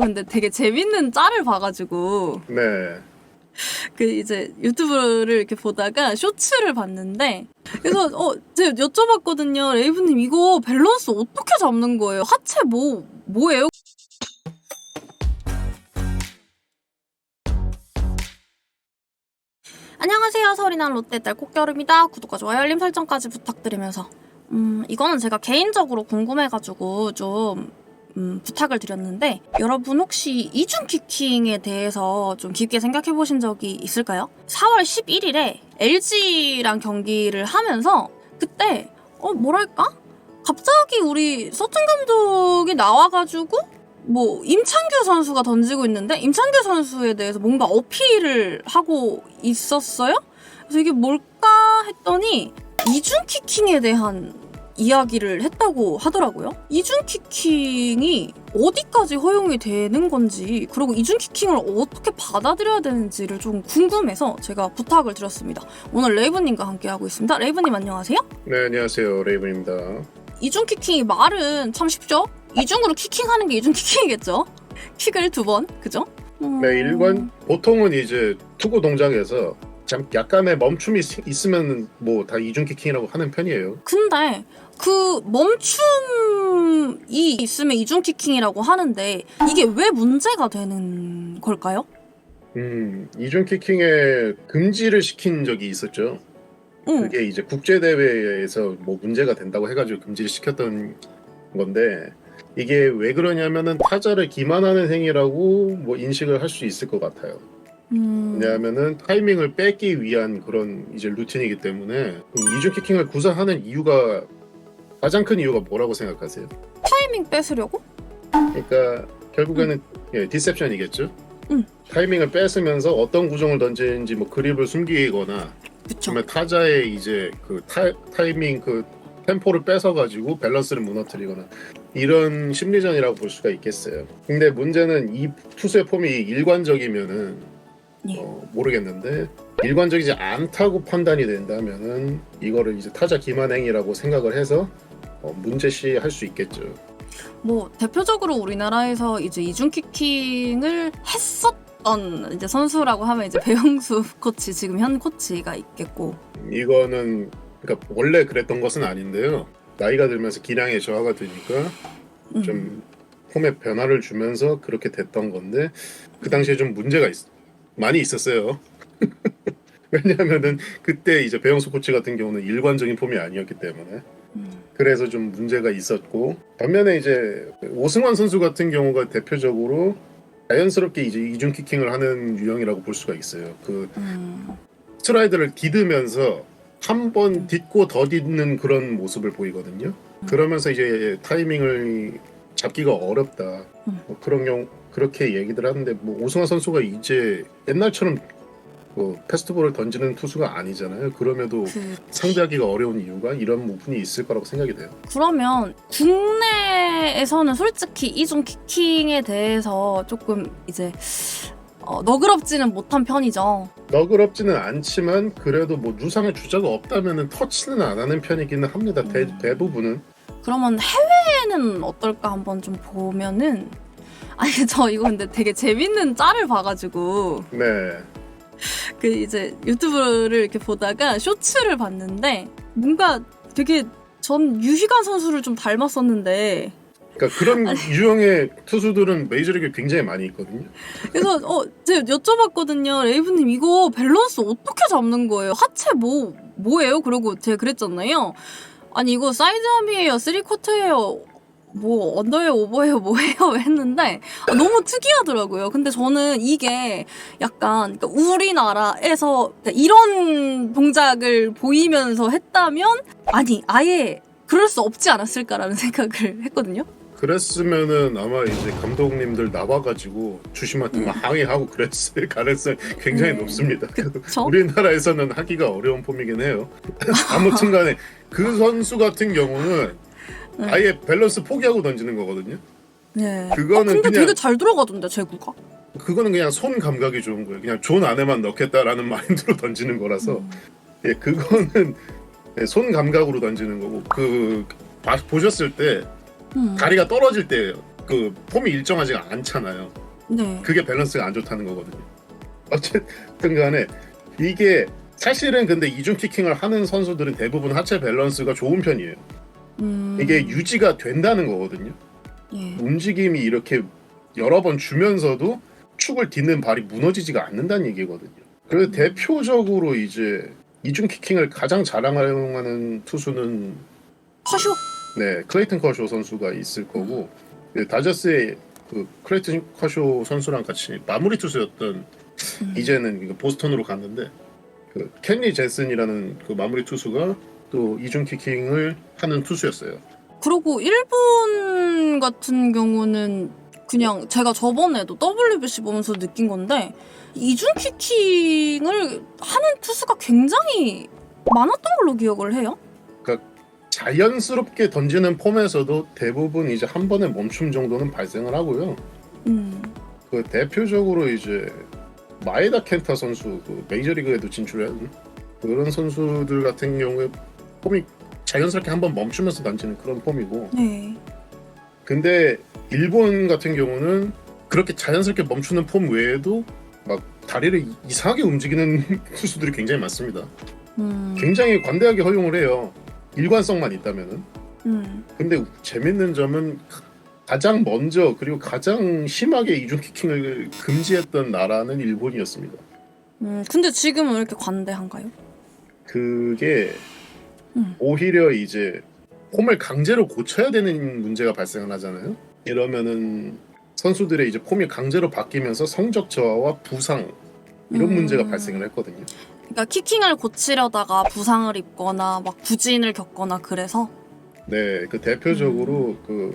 근데 되게 재밌는 짤을 봐가지고 네. 그 이제 유튜브를 이렇게 보다가 쇼츠를 봤는데 그래서 제가 여쭤봤거든요. 레이브님 이거 밸런스 어떻게 잡는 거예요? 하체 뭐예요? 안녕하세요. 서리난 롯데딸 꽃겨울입니다. 구독과 좋아요, 알림 설정까지 부탁드리면서 이거는 제가 개인적으로 궁금해가지고 좀 부탁을 드렸는데 여러분 혹시 이중키킹에 대해서 좀 깊게 생각해 보신 적이 있을까요? 4월 11일에 LG랑 경기를 하면서 그때 뭐랄까? 갑자기 우리 서튼 감독이 나와가지고 뭐 임창규 선수가 던지고 있는데 임창규 선수에 대해서 뭔가 어필을 하고 있었어요? 그래서 이게 뭘까 했더니 이중키킹에 대한 이야기를 했다고 하더라고요. 이중키킹이 어디까지 허용이 되는 건지 그리고 이중키킹을 어떻게 받아들여야 되는지를 좀 궁금해서 제가 부탁을 드렸습니다. 오늘 레이브님과 함께하고 있습니다. 레이브님 안녕하세요? 네, 안녕하세요. 레이븐입니다. 이중키킹이 말은 참 쉽죠? 이중으로 키킹하는 게 이중키킹이겠죠? 킥을 2번, 그죠? 네, 보통은 이제 투구 동작에서 약간의 멈춤이 있으면 뭐 다 이중키킹이라고 하는 편이에요. 근데 그 멈춤이 있으면 이중키킹이라고 하는데 이게 왜 문제가 되는 걸까요? 이중키킹에 금지를 시킨 적이 있었죠. 그게 이제 국제대회에서 뭐 문제가 된다고 해가지고 금지를 시켰던 건데 이게 왜 그러냐면은 타자를 기만하는 행위라고 뭐 인식을 할 수 있을 것 같아요. 왜냐하면은 타이밍을 뺏기 위한 그런 이제 루틴이기 때문에 이중키킹을 구사하는 이유가 가장 큰 이유가 뭐라고 생각하세요? 타이밍 뺏으려고? 그러니까 결국에는 디셉션이겠죠. 타이밍을 뺏으면서 어떤 구종을 던지는지 뭐 그립을 숨기거나 그쵸. 그러면 타자의 이제 그 타이밍 그 템포를 뺏어가지고 밸런스를 무너뜨리거나 이런 심리전이라고 볼 수가 있겠어요. 근데 문제는 이 투수의 폼이 일관적이면은 모르겠는데 일관적이지 않다고 판단이 된다면은 이거를 이제 타자 기만 행위라고 생각을 해서 문제시 할 수 있겠죠. 뭐 대표적으로 우리나라에서 이제 이중키킹을 했었던 이제 선수라고 하면 이제 배영수 코치, 지금 현 코치가 있겠고. 이거는 그러니까 원래 그랬던 것은 아닌데요. 나이가 들면서 기량의 저하가 되니까 좀 폼의 변화를 주면서 그렇게 됐던 건데 그 당시에 좀 문제가 많이 있었어요. 왜냐하면은 그때 이제 배영수 코치 같은 경우는 일관적인 폼이 아니었기 때문에 그래서 좀 문제가 있었고 반면에 이제 오승환 선수 같은 경우가 대표적으로 자연스럽게 이제 이중키킹을 하는 유형이라고 볼 수가 있어요. 그 스트라이드를 디드면서 한 번 딛고 더 딛는 그런 모습을 보이거든요. 그러면서 이제 타이밍을 잡기가 어렵다. 뭐 그런 경우 그렇게 얘기들 하는데 뭐 오승환 선수가 이제 옛날처럼 뭐 패스트볼을 던지는 투수가 아니잖아요. 그럼에도 상대하기가 어려운 이유가 이런 부분이 있을 거라고 생각이 돼요. 그러면 국내에서는 솔직히 이중키킹에 대해서 조금 이제 너그럽지는 못한 편이죠. 너그럽지는 않지만 그래도 뭐 누상의 주자가 없다면은 터치는 안 하는 편이기는 합니다. 대부분은. 그러면 해외에는 어떨까 한번 좀 보면은 아니 저 이거 근데 되게 재밌는 짤을 봐가지고 네. 그 이제 유튜브를 이렇게 보다가 쇼츠를 봤는데 뭔가 되게 전 유희관 선수를 좀 닮았었는데 그러니까 그런 유형의 투수들은 메이저리그에 굉장히 많이 있거든요. 그래서 제가 여쭤봤거든요. 레이브님 이거 밸런스 어떻게 잡는 거예요? 하체 뭐예요? 그러고 제가 그랬잖아요. 아니 이거 사이드암이에요? 3쿼터예요? 뭐 언더예요? 오버예요? 뭐예요? 했는데 너무 특이하더라고요. 근데 저는 이게 약간 그러니까 우리나라에서 이런 동작을 보이면서 했다면 아니 아예 그럴 수 없지 않았을까라는 생각을 했거든요. 그랬으면은 아마 이제 감독님들 나와가지고 주심한테 막 항의하고 그랬을 가능성이 굉장히 높습니다. 그쵸? 우리나라에서는 하기가 어려운 폼이긴 해요. 아무튼간에 그 선수 같은 경우는 아예 밸런스 포기하고 던지는 거거든요. 네. 그거는 근데 그냥 되게 잘 들어가던데 제구가. 그거는 그냥 손 감각이 좋은 거예요. 그냥 존 안에만 넣겠다라는 마인드로 던지는 거라서 예, 그거는 손 감각으로 던지는 거고 보셨을 때 다리가 떨어질 때예요. 그 폼이 일정하지가 않잖아요. 네. 그게 밸런스가 안 좋다는 거거든요. 어쨌든 간에 이게 사실은 근데 이중 키킹을 하는 선수들은 대부분 하체 밸런스가 좋은 편이에요. 이게 유지가 된다는 거거든요. 예. 움직임이 이렇게 여러 번 주면서도 축을 딛는 발이 무너지지가 않는다는 얘기거든요. 그래서 대표적으로 이제 이중 키킹을 가장 자랑하는 투수는 커쇼. 네, 클레이튼 커쇼 선수가 있을 거고 다저스의 그 클레이튼 커쇼 선수랑 같이 마무리 투수였던 이제는 보스턴으로 갔는데 그 켄리 젠슨이라는 그 마무리 투수가 또 이중 키킹을 하는 투수였어요. 그리고 일본 같은 경우는 그냥 제가 저번에도 WBC 보면서 느낀 건데 이중 키킹을 하는 투수가 굉장히 많았던 걸로 기억을 해요. 그러니까 자연스럽게 던지는 폼에서도 대부분 이제 한 번의 멈춤 정도는 발생을 하고요. 그 대표적으로 이제 마에다 켄타 선수 그 메이저리그에도 진출한 그런 선수들 같은 경우에 폼이 자연스럽게 한번 멈추면서 던지는 그런 폼이고. 네. 근데 일본 같은 경우는 그렇게 자연스럽게 멈추는 폼 외에도 막 다리를 이상하게 움직이는 투수들이 굉장히 많습니다. 굉장히 관대하게 허용을 해요. 일관성만 있다면은. 근데 재밌는 점은 가장 먼저 그리고 가장 심하게 이중 키킹을 금지했던 나라는 일본이었습니다. 근데 지금은 왜 이렇게 관대한가요? 그게 오히려 이제 폼을 강제로 고쳐야 되는 문제가 발생을 하잖아요. 이러면은 선수들의 이제 폼이 강제로 바뀌면서 성적 저하와 부상 이런 문제가 발생을 했거든요. 그러니까 키킹을 고치려다가 부상을 입거나 막 부진을 겪거나 그래서. 네, 그 대표적으로 그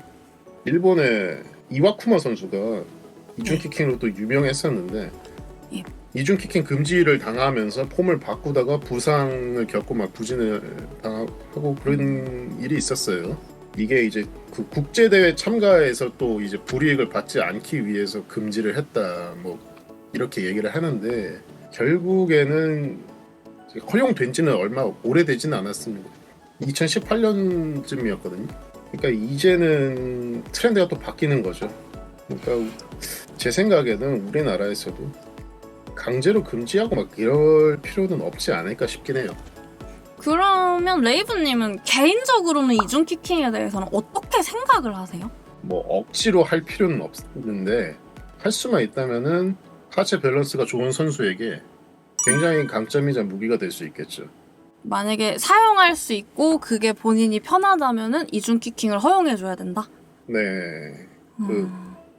일본의 이와쿠마 선수가 이중 키킹으로 또 유명했었는데 예. 이중 키킹 금지를 당하면서 폼을 바꾸다가 부상을 겪고 막 부진을 당하고 그런 일이 있었어요. 이게 이제 그 국제 대회 참가에서 또 이제 불이익을 받지 않기 위해서 금지를 했다 뭐 이렇게 얘기를 하는데 결국에는 허용된지는 얼마 오래되지는 않았습니다. 2018년쯤이었거든요. 그러니까 이제는 트렌드가 또 바뀌는 거죠. 그러니까 제 생각에는 우리나라에서도 강제로 금지하고 막 이럴 필요는 없지 않을까 싶긴 해요. 그러면 레이브님은 개인적으로는 이중 키킹에 대해서는 어떻게 생각을 하세요? 뭐 억지로 할 필요는 없는데 할 수만 있다면은 하체 밸런스가 좋은 선수에게 굉장히 강점이자 무기가 될 수 있겠죠. 만약에 사용할 수 있고 그게 본인이 편하다면은 이중 키킹을 허용해줘야 된다. 네. 그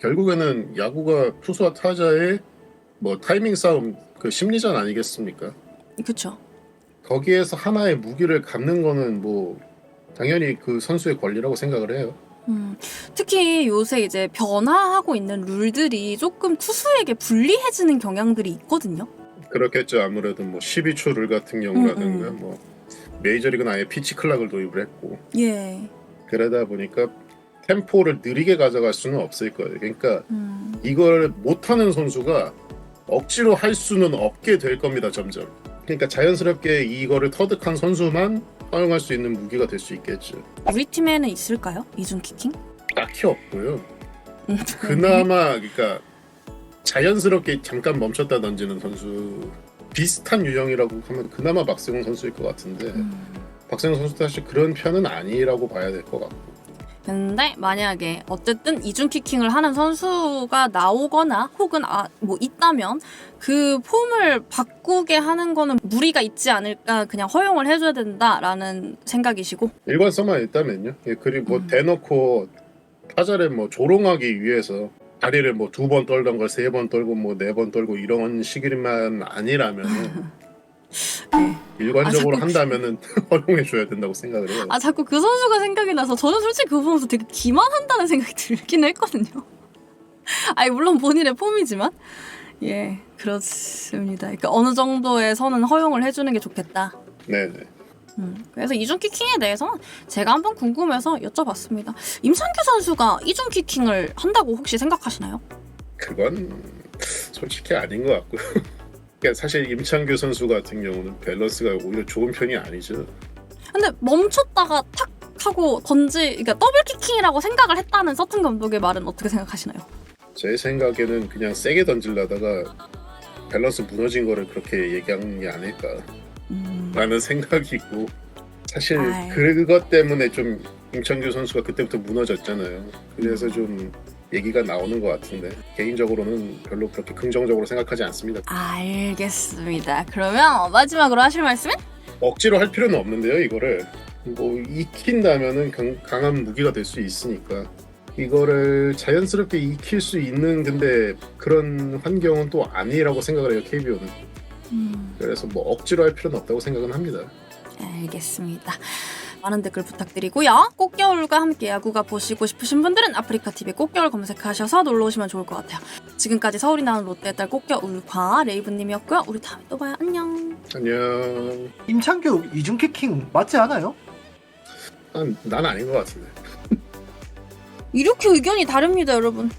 결국에는 야구가 투수와 타자의 뭐 타이밍 싸움 그 심리전 아니겠습니까? 그렇죠. 거기에서 하나의 무기를 갖는 거는 뭐 당연히 그 선수의 권리라고 생각을 해요. 특히 요새 이제 변화하고 있는 룰들이 조금 투수에게 불리해지는 경향들이 있거든요. 그렇겠죠. 아무래도 뭐 12초 룰 같은 경우라든가 뭐 메이저리그는 아예 피치 클락을 도입을 했고 예. 그러다 보니까 템포를 느리게 가져갈 수는 없을 거예요. 그러니까 이걸 못하는 선수가 억지로 할 수는 없게 될 겁니다. 점점. 그러니까 자연스럽게 이거를 터득한 선수만 사용할 수 있는 무기가 될 수 있겠죠. 우리 팀에는 있을까요? 이중 키킹? 딱히 없고요. 그나마 그러니까 자연스럽게 잠깐 멈췄다 던지는 선수 비슷한 유형이라고 하면 그나마 박세웅 선수일 것 같은데 박세웅 선수도 사실 그런 편은 아니라고 봐야 될 것 같고. 근데 만약에 어쨌든 이중 키킹을 하는 선수가 나오거나 혹은 뭐 있다면 그 폼을 바꾸게 하는 거는 무리가 있지 않을까, 그냥 허용을 해줘야 된다라는 생각이시고. 일관성만 있다면요. 예, 그리고 뭐 대놓고 타자를 뭐 조롱하기 위해서 다리를 뭐 2번 떨던 걸 3번 떨고 뭐 4번 떨고 이런 식일만 아니라면은 일관적으로 한다면은 허용해줘야 된다고 생각을 해요. 자꾸 그 선수가 생각이 나서 저는 솔직히 그거 보면서 되게 기만한다는 생각이 들긴 했거든요. 아니 물론 본인의 폼이지만 예 그렇습니다. 그러니까 어느 정도의 선은 허용을 해주는 게 좋겠다. 네네. 그래서 이중 키킹에 대해서는 제가 한번 궁금해서 여쭤봤습니다. 임창규 선수가 이중 키킹을 한다고 혹시 생각하시나요? 그건 솔직히 아닌 것 같고요. 그러니까 사실 임창규 선수 같은 경우는 밸런스가 오히려 좋은 편이 아니죠. 근데 멈췄다가 탁 하고 그러니까 더블키킹이라고 생각을 했다는 서튼 감독의 말은 어떻게 생각하시나요? 제 생각에는 그냥 세게 던지려다가 밸런스 무너진 거를 그렇게 얘기한 게 아닐까 라는 생각이고, 사실 아이. 그것 때문에 좀 임창규 선수가 그때부터 무너졌잖아요. 그래서 좀 얘기가 나오는 것 같은데 개인적으로는 별로 그렇게 긍정적으로 생각하지 않습니다. 알겠습니다. 그러면 마지막으로 하실 말씀은? 억지로 할 필요는 없는데요. 이거를 뭐 익힌다면은 강한 무기가 될 수 있으니까 이거를 자연스럽게 익힐 수 있는, 근데 그런 환경은 또 아니라고 생각을 해요, KBO는. 그래서 뭐 억지로 할 필요는 없다고 생각은 합니다. 알겠습니다. 많은 댓글 부탁드리고요. 꽃겨울과 함께 야구가 보시고 싶으신 분들은 아프리카TV 꽃겨울 검색하셔서 놀러오시면 좋을 것 같아요. 지금까지 서울이 나온 롯데의 딸 꽃겨울과 레이브님이었고요. 우리 다음에 또 봐요. 안녕. 안녕. 임창규 이중키킹 맞지 않아요? 난 아닌 것 같은데. 이렇게 의견이 다릅니다, 여러분.